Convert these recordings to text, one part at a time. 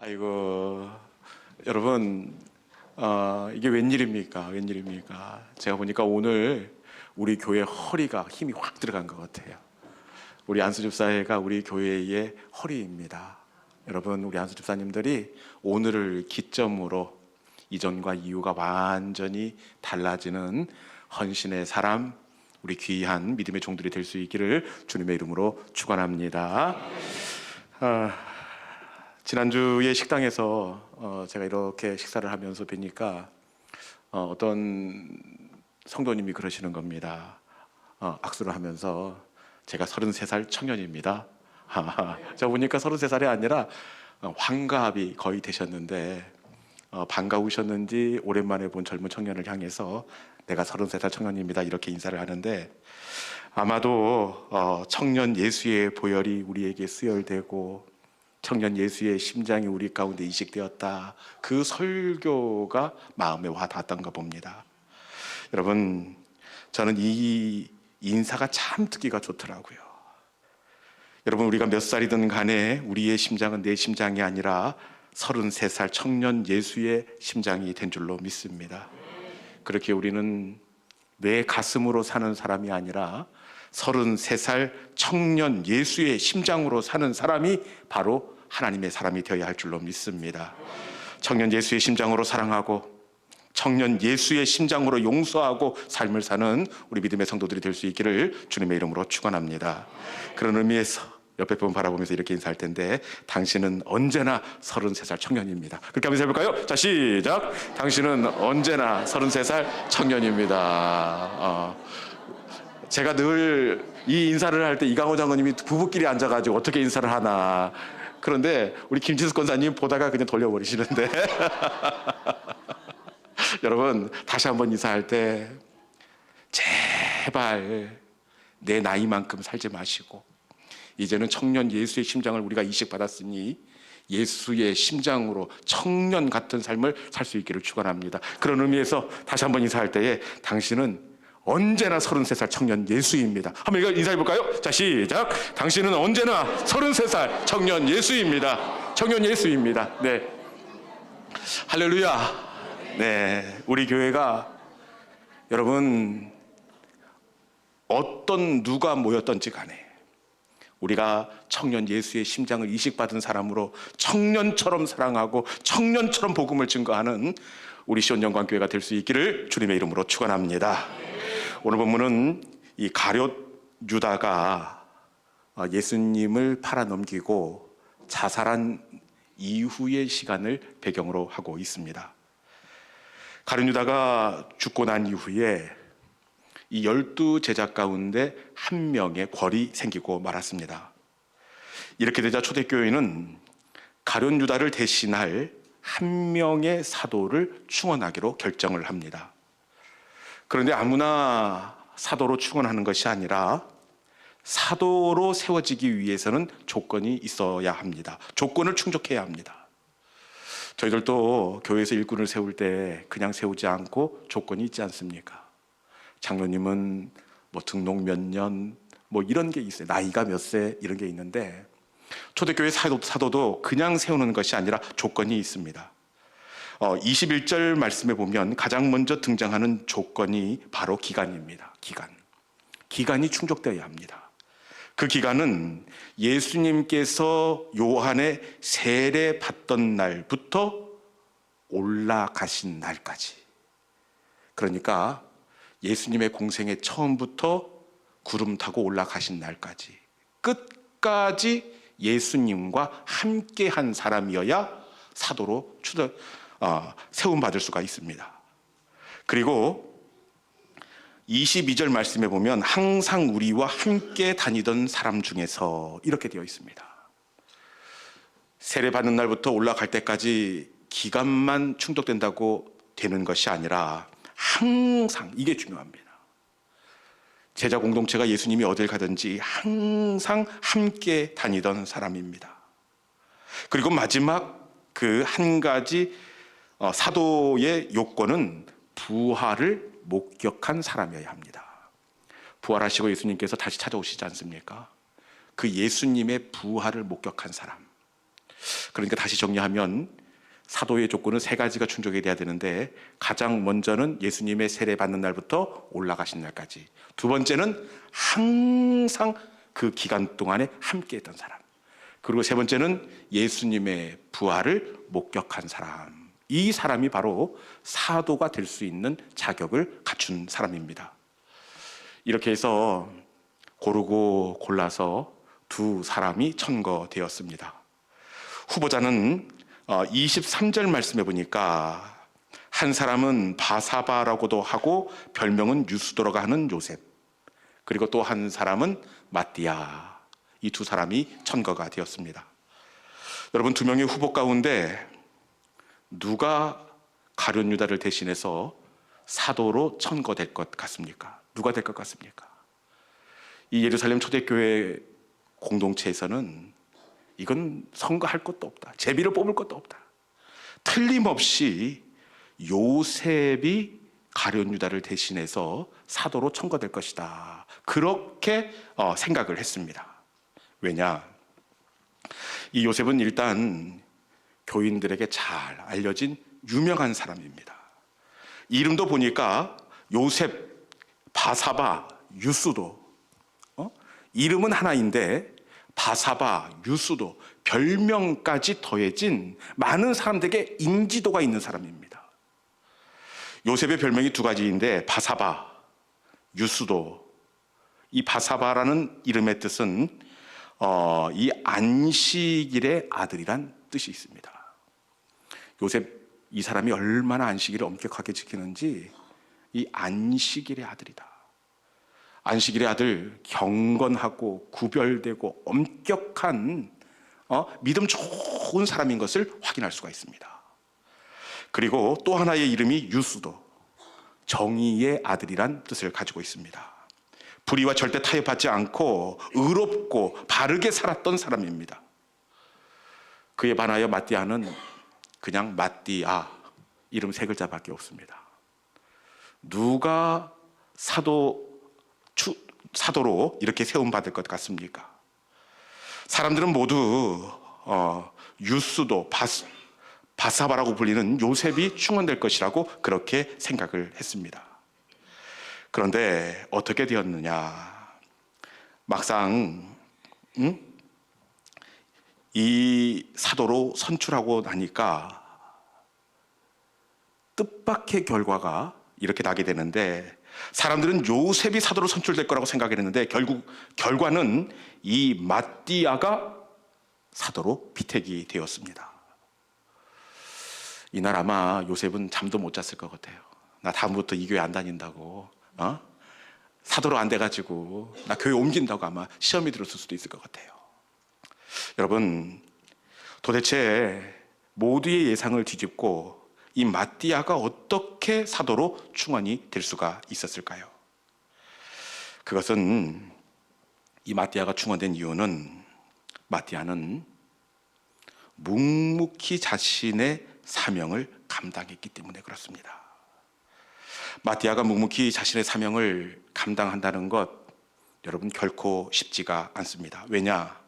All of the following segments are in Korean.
아이고, 여러분, 이게 웬일입니까? 웬일입니까? 제가 보니까 오늘 우리 교회 허리가 힘이 확 들어간 것 같아요. 우리 안수 집사회가 우리 교회의 허리입니다. 여러분, 우리 안수 집사님들이 오늘을 기점으로 이전과 이후가 완전히 달라지는 헌신의 사람, 우리 귀한 믿음의 종들이 될 수 있기를 주님의 이름으로 축원합니다. 지난주에 식당에서 제가 이렇게 식사를 하면서 뵈니까 어떤 성도님이 그러시는 겁니다. 악수를 하면서 제가 33살 청년입니다. 제가 보니까 33살이 아니라 환갑이 거의 되셨는데 반가우셨는지 오랜만에 본 젊은 청년을 향해서 내가 33살 청년입니다 이렇게 인사를 하는데, 아마도 청년 예수의 보혈이 우리에게 수혈되고 청년 예수의 심장이 우리 가운데 이식되었다, 그 설교가 마음에 와 닿았던가 봅니다. 여러분, 저는 이 인사가 참 듣기가 좋더라고요. 여러분, 우리가 몇 살이든 간에 우리의 심장은 내 심장이 아니라 33살 청년 예수의 심장이 된 줄로 믿습니다. 그렇게 우리는 내 가슴으로 사는 사람이 아니라 33살 청년 예수의 심장으로 사는 사람이 바로 하나님의 사람이 되어야 할 줄로 믿습니다. 청년 예수의 심장으로 사랑하고 청년 예수의 심장으로 용서하고 삶을 사는 우리 믿음의 성도들이 될 수 있기를 주님의 이름으로 축원합니다. 그런 의미에서 옆에 분 바라보면서 이렇게 인사할 텐데, 당신은 언제나 33살 청년입니다. 그렇게 한번 해볼까요? 자, 시작. 당신은 언제나 33살 청년입니다. 제가 늘 이 인사를 할 때 이강호 장로님이 부부끼리 앉아가지고 어떻게 인사를 하나, 그런데 우리 김진숙 권사님 보다가 그냥 돌려버리시는데 여러분, 다시 한번 인사할 때 제발 내 나이만큼 살지 마시고 이제는 청년 예수의 심장을 우리가 이식받았으니 예수의 심장으로 청년 같은 삶을 살 수 있기를 축원합니다. 그런 의미에서 다시 한번 인사할 때에 당신은 언제나 33살 청년 예수입니다. 한번 이거 인사해볼까요? 자, 시작. 당신은 언제나 33살 청년 예수입니다. 청년 예수입니다. 네, 할렐루야. 네, 우리 교회가 여러분 어떤 누가 모였던지 간에 우리가 청년 예수의 심장을 이식받은 사람으로 청년처럼 사랑하고 청년처럼 복음을 증거하는 우리 시온영광교회가 될 수 있기를 주님의 이름으로 축원합니다. 오늘 본문은 이 가룟 유다가 예수님을 팔아넘기고 자살한 이후의 시간을 배경으로 하고 있습니다. 가룟 유다가 죽고 난 이후에 이 12제자 가운데 한 명의 궐이 생기고 말았습니다. 이렇게 되자 초대교회는 가룟 유다를 대신할 한 명의 사도를 충원하기로 결정을 합니다. 그런데 아무나 사도로 충원하는 것이 아니라 사도로 세워지기 위해서는 조건이 있어야 합니다. 조건을 충족해야 합니다. 저희들도 교회에서 일꾼을 세울 때 그냥 세우지 않고 조건이 있지 않습니까? 장로님은 뭐 등록 몇 년 뭐 이런 게 있어요. 나이가 몇 세 이런 게 있는데, 초대교회 사도도 그냥 세우는 것이 아니라 조건이 있습니다. 21절 말씀에 보면 가장 먼저 등장하는 조건이 바로 기간입니다. 기간이 충족되어야 합니다. 그 기간은 예수님께서 요한의 세례 받던 날부터 올라가신 날까지, 그러니까 예수님의 공생의 처음부터 구름 타고 올라가신 날까지 끝까지 예수님과 함께한 사람이어야 사도로 세움받을 수가 있습니다. 그리고 22절 말씀에 보면 항상 우리와 함께 다니던 사람 중에서 이렇게 되어 있습니다. 세례 받는 날부터 올라갈 때까지 기간만 충족된다고 되는 것이 아니라 항상, 이게 중요합니다. 제자 공동체가 예수님이 어딜 가든지 항상 함께 다니던 사람입니다. 그리고 마지막 그 한 가지 사도의 요건은 부활을 목격한 사람이어야 합니다. 부활하시고 예수님께서 다시 찾아오시지 않습니까? 그 예수님의 부활을 목격한 사람. 그러니까 다시 정리하면 사도의 조건은 세 가지가 충족이 돼야 되는데, 가장 먼저는 예수님의 세례 받는 날부터 올라가신 날까지, 두 번째는 항상 그 기간 동안에 함께했던 사람, 그리고 세 번째는 예수님의 부활을 목격한 사람. 이 사람이 바로 사도가 될 수 있는 자격을 갖춘 사람입니다. 이렇게 해서 고르고 골라서 두 사람이 천거되었습니다. 후보자는 23절 말씀해 보니까 한 사람은 바사바라고도 하고 별명은 유스도라고 하는 요셉, 그리고 또 한 사람은 마띠아, 이 두 사람이 천거가 되었습니다. 여러분, 두 명의 후보 가운데 누가 가룟 유다를 대신해서 사도로 천거될 것 같습니까? 누가 될 것 같습니까? 이 예루살렘 초대교회 공동체에서는 이건 선거할 것도 없다, 제비를 뽑을 것도 없다, 틀림없이 요셉이 가룟 유다를 대신해서 사도로 천거될 것이다, 그렇게 생각을 했습니다. 왜냐? 이 요셉은 일단 교인들에게 잘 알려진 유명한 사람입니다. 이름도 보니까 요셉, 바사바, 유스도, 이름은 하나인데 바사바, 유스도, 별명까지 더해진 많은 사람들에게 인지도가 있는 사람입니다. 요셉의 별명이 두 가지인데 바사바, 유스도. 이 바사바라는 이름의 뜻은 이 안식일의 아들이란 뜻이 있습니다. 요셉, 이 사람이 얼마나 안식일을 엄격하게 지키는지, 이 안식일의 아들이다. 안식일의 아들, 경건하고 구별되고 엄격한 믿음 좋은 사람인 것을 확인할 수가 있습니다. 그리고 또 하나의 이름이 유스도, 정의의 아들이란 뜻을 가지고 있습니다. 불의와 절대 타협하지 않고 의롭고 바르게 살았던 사람입니다. 그에 반하여 마띠아는 그냥 마띠아, 이름 세 글자밖에 없습니다. 누가 사도로 이렇게 세움받을 것 같습니까? 사람들은 모두 유스도, 바사바라고 불리는 요셉이 충원될 것이라고 그렇게 생각을 했습니다. 그런데 어떻게 되었느냐? 막상 이 사도로 선출하고 나니까 뜻밖의 결과가 이렇게 나게 되는데, 사람들은 요셉이 사도로 선출될 거라고 생각했는데 결국 결과는 이 마띠아가 사도로 피택이 되었습니다. 이날 아마 요셉은 잠도 못 잤을 것 같아요. 나 다음부터 이 교회 안 다닌다고, 사도로 안 돼가지고 나 교회 옮긴다고 아마 시험이 들었을 수도 있을 것 같아요. 여러분, 도대체 모두의 예상을 뒤집고 이 마띠아가 어떻게 사도로 충원이 될 수가 있었을까요? 그것은, 이 마띠아가 충원된 이유는, 마띠아는 묵묵히 자신의 사명을 감당했기 때문에 그렇습니다. 마띠아가 묵묵히 자신의 사명을 감당한다는 것, 여러분, 결코 쉽지가 않습니다. 왜냐?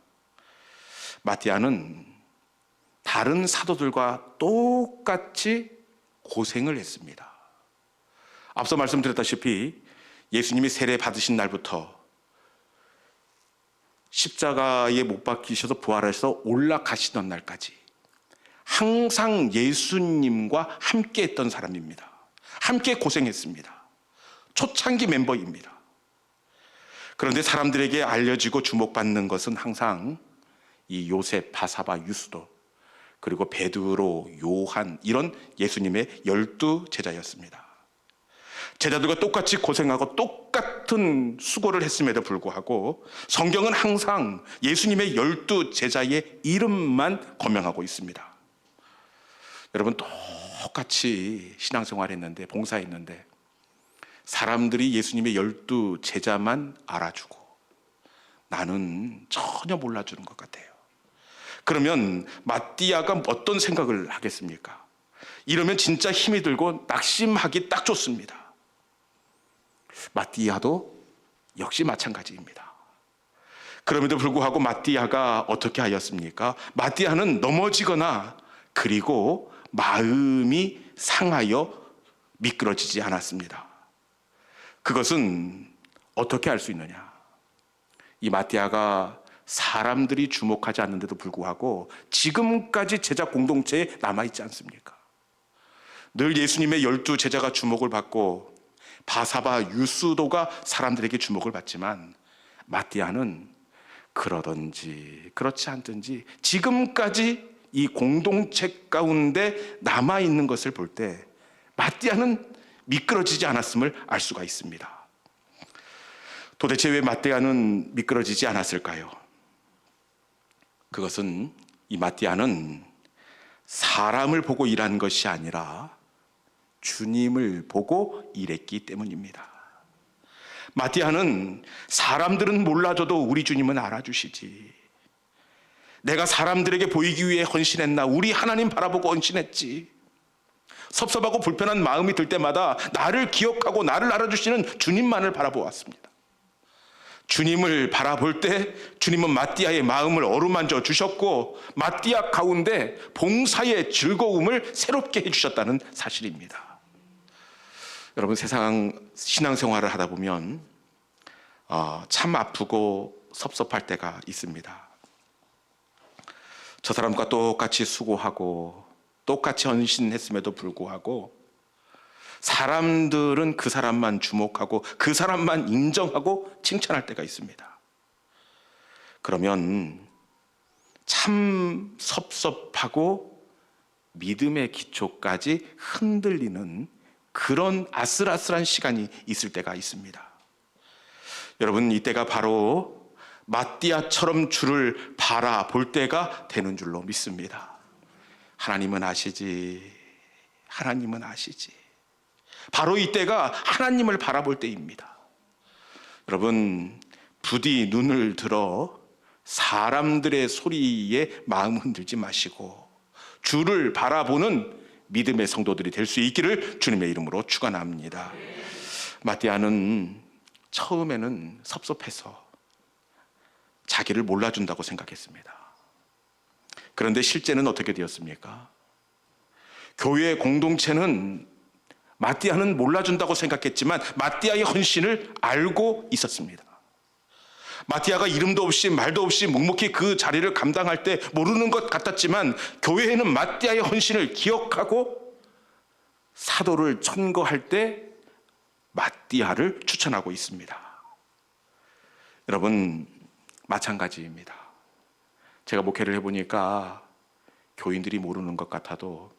마띠아는 다른 사도들과 똑같이 고생을 했습니다. 앞서 말씀드렸다시피 예수님이 세례 받으신 날부터 십자가에 못 박히셔서 부활해서 올라가시던 날까지 항상 예수님과 함께 했던 사람입니다. 함께 고생했습니다. 초창기 멤버입니다. 그런데 사람들에게 알려지고 주목받는 것은 항상 이 요셉, 바사바, 유스도, 그리고 베드로, 요한, 이런 예수님의 12 제자였습니다. 제자들과 똑같이 고생하고 똑같은 수고를 했음에도 불구하고 성경은 항상 예수님의 12 제자의 이름만 거명하고 있습니다. 여러분, 똑같이 신앙생활했는데, 봉사했는데 사람들이 예수님의 12 제자만 알아주고 나는 전혀 몰라주는 것 같아요. 그러면 마띠아가 어떤 생각을 하겠습니까? 이러면 진짜 힘이 들고 낙심하기 딱 좋습니다. 마띠아도 역시 마찬가지입니다. 그럼에도 불구하고 마띠아가 어떻게 하였습니까? 마띠아는 넘어지거나 그리고 마음이 상하여 미끄러지지 않았습니다. 그것은 어떻게 알 수 있느냐? 이 마띠아가 사람들이 주목하지 않는데도 불구하고 지금까지 제자 공동체에 남아있지 않습니까? 늘 예수님의 12 제자가 주목을 받고 바사바, 유스도가 사람들에게 주목을 받지만 마띠아는 그러든지 그렇지 않든지 지금까지 이 공동체 가운데 남아있는 것을 볼 때 마띠아는 미끄러지지 않았음을 알 수가 있습니다. 도대체 왜 마띠아는 미끄러지지 않았을까요? 그것은 이 마띠아는 사람을 보고 일한 것이 아니라 주님을 보고 일했기 때문입니다. 마띠아는 사람들은 몰라줘도 우리 주님은 알아주시지. 내가 사람들에게 보이기 위해 헌신했나? 우리 하나님 바라보고 헌신했지. 섭섭하고 불편한 마음이 들 때마다 나를 기억하고 나를 알아주시는 주님만을 바라보았습니다. 주님을 바라볼 때 주님은 마띠아의 마음을 어루만져 주셨고 마띠아 가운데 봉사의 즐거움을 새롭게 해주셨다는 사실입니다. 여러분, 세상 신앙생활을 하다 보면 참 아프고 섭섭할 때가 있습니다. 저 사람과 똑같이 수고하고 똑같이 헌신했음에도 불구하고 사람들은 그 사람만 주목하고 그 사람만 인정하고 칭찬할 때가 있습니다. 그러면 참 섭섭하고 믿음의 기초까지 흔들리는 그런 아슬아슬한 시간이 있을 때가 있습니다. 여러분, 이때가 바로 마띠아처럼 주를 바라볼 때가 되는 줄로 믿습니다. 하나님은 아시지. 하나님은 아시지. 바로 이때가 하나님을 바라볼 때입니다. 여러분, 부디 눈을 들어 사람들의 소리에 마음 흔들지 마시고 주를 바라보는 믿음의 성도들이 될 수 있기를 주님의 이름으로 축원합니다. 마띠아는 처음에는 섭섭해서 자기를 몰라준다고 생각했습니다. 그런데 실제는 어떻게 되었습니까? 교회 공동체는 마띠아는 몰라준다고 생각했지만 마띠아의 헌신을 알고 있었습니다. 마띠아가 이름도 없이 말도 없이 묵묵히 그 자리를 감당할 때 모르는 것 같았지만 교회에는 마띠아의 헌신을 기억하고 사도를 천거할 때 마띠아를 추천하고 있습니다. 여러분, 마찬가지입니다. 제가 목회를 해보니까 교인들이 모르는 것 같아도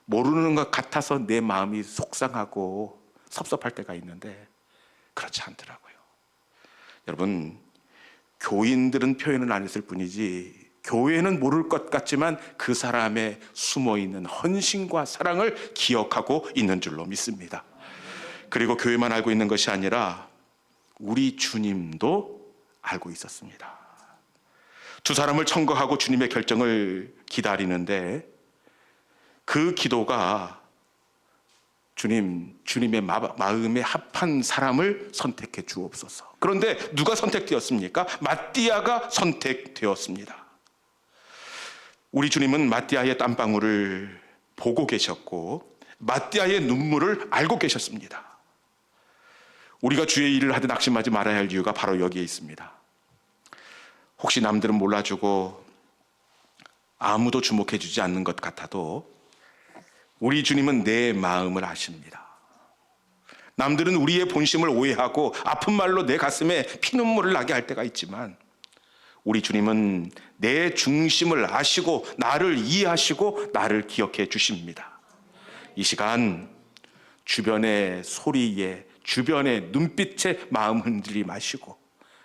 모르는 것 같아서 내 마음이 속상하고 섭섭할 때가 있는데 그렇지 않더라고요. 여러분, 교인들은 표현을 안 했을 뿐이지 교회는 모를 것 같지만 그 사람의 숨어있는 헌신과 사랑을 기억하고 있는 줄로 믿습니다. 그리고 교회만 알고 있는 것이 아니라 우리 주님도 알고 있었습니다. 두 사람을 청거하고 주님의 결정을 기다리는데 그 기도가 주님의 마음에 합한 사람을 선택해 주옵소서. 그런데 누가 선택되었습니까? 마띠아가 선택되었습니다. 우리 주님은 마띠아의 땀방울을 보고 계셨고 마띠아의 눈물을 알고 계셨습니다. 우리가 주의 일을 하듯 낙심하지 말아야 할 이유가 바로 여기에 있습니다. 혹시 남들은 몰라주고 아무도 주목해 주지 않는 것 같아도 우리 주님은 내 마음을 아십니다. 남들은 우리의 본심을 오해하고 아픈 말로 내 가슴에 피눈물을 나게 할 때가 있지만 우리 주님은 내 중심을 아시고 나를 이해하시고 나를 기억해 주십니다. 이 시간 주변의 소리에 주변의 눈빛에 마음 흔들리 마시고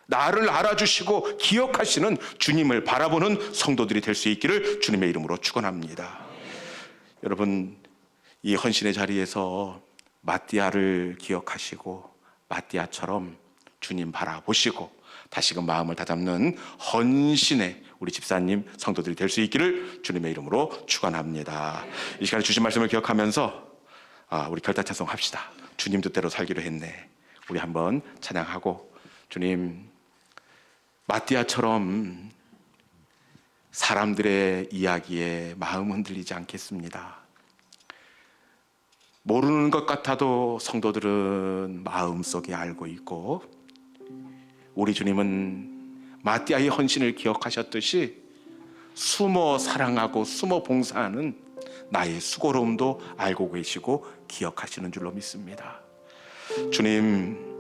나를 알아주시고 기억하시는 주님을 바라보는 성도들이 될 수 있기를 주님의 이름으로 축원합니다. 여러분, 이 헌신의 자리에서 마띠아를 기억하시고 마띠아처럼 주님 바라보시고 다시금 마음을 다잡는 헌신의 우리 집사님 성도들이 될 수 있기를 주님의 이름으로 축원합니다. 이 시간에 주신 말씀을 기억하면서 우리 결단 찬송합시다. 주님 뜻대로 살기로 했네. 우리 한번 찬양하고 주님 마띠아처럼 사람들의 이야기에 마음 흔들리지 않겠습니다. 모르는 것 같아도 성도들은 마음속에 알고 있고, 우리 주님은 마띠아의 헌신을 기억하셨듯이 숨어 사랑하고 숨어 봉사하는 나의 수고로움도 알고 계시고 기억하시는 줄로 믿습니다. 주님,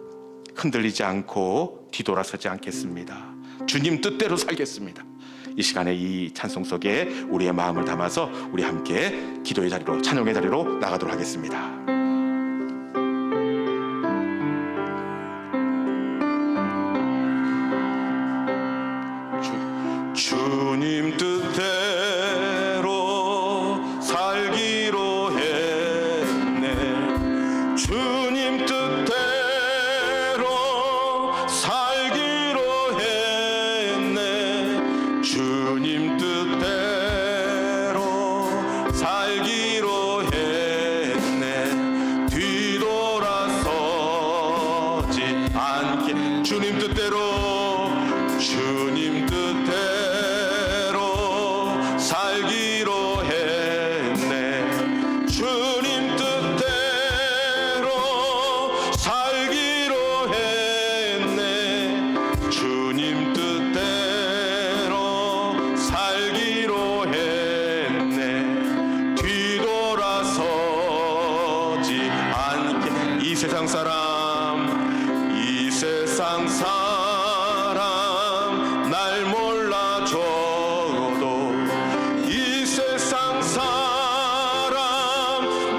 흔들리지 않고 뒤돌아서지 않겠습니다. 주님 뜻대로 살겠습니다. 이 시간에 이 찬송 속에 우리의 마음을 담아서 우리 함께 기도의 자리로, 찬양의 자리로 나가도록 하겠습니다. 주님 뜻대로 살기로 했네. 주님 뜻대로 살기로 했네. 주님 뜻대로 살기로 했네. 뒤돌아서지 않게. 주님 뜻대로, 주님 뜻대로 살기로 했네. 주님 뜻대로 살기로 했네. 주님 뜻대로 살기로 했네. 뒤돌아서지 않게. 이 세상 사람, 이 세상 사람 날 몰라줘도, 이 세상 사람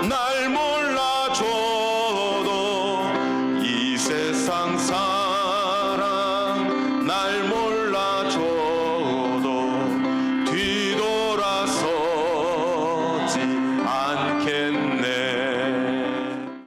날 몰라줘도, 이 세상 사람 날 몰라줘도 뒤돌아서지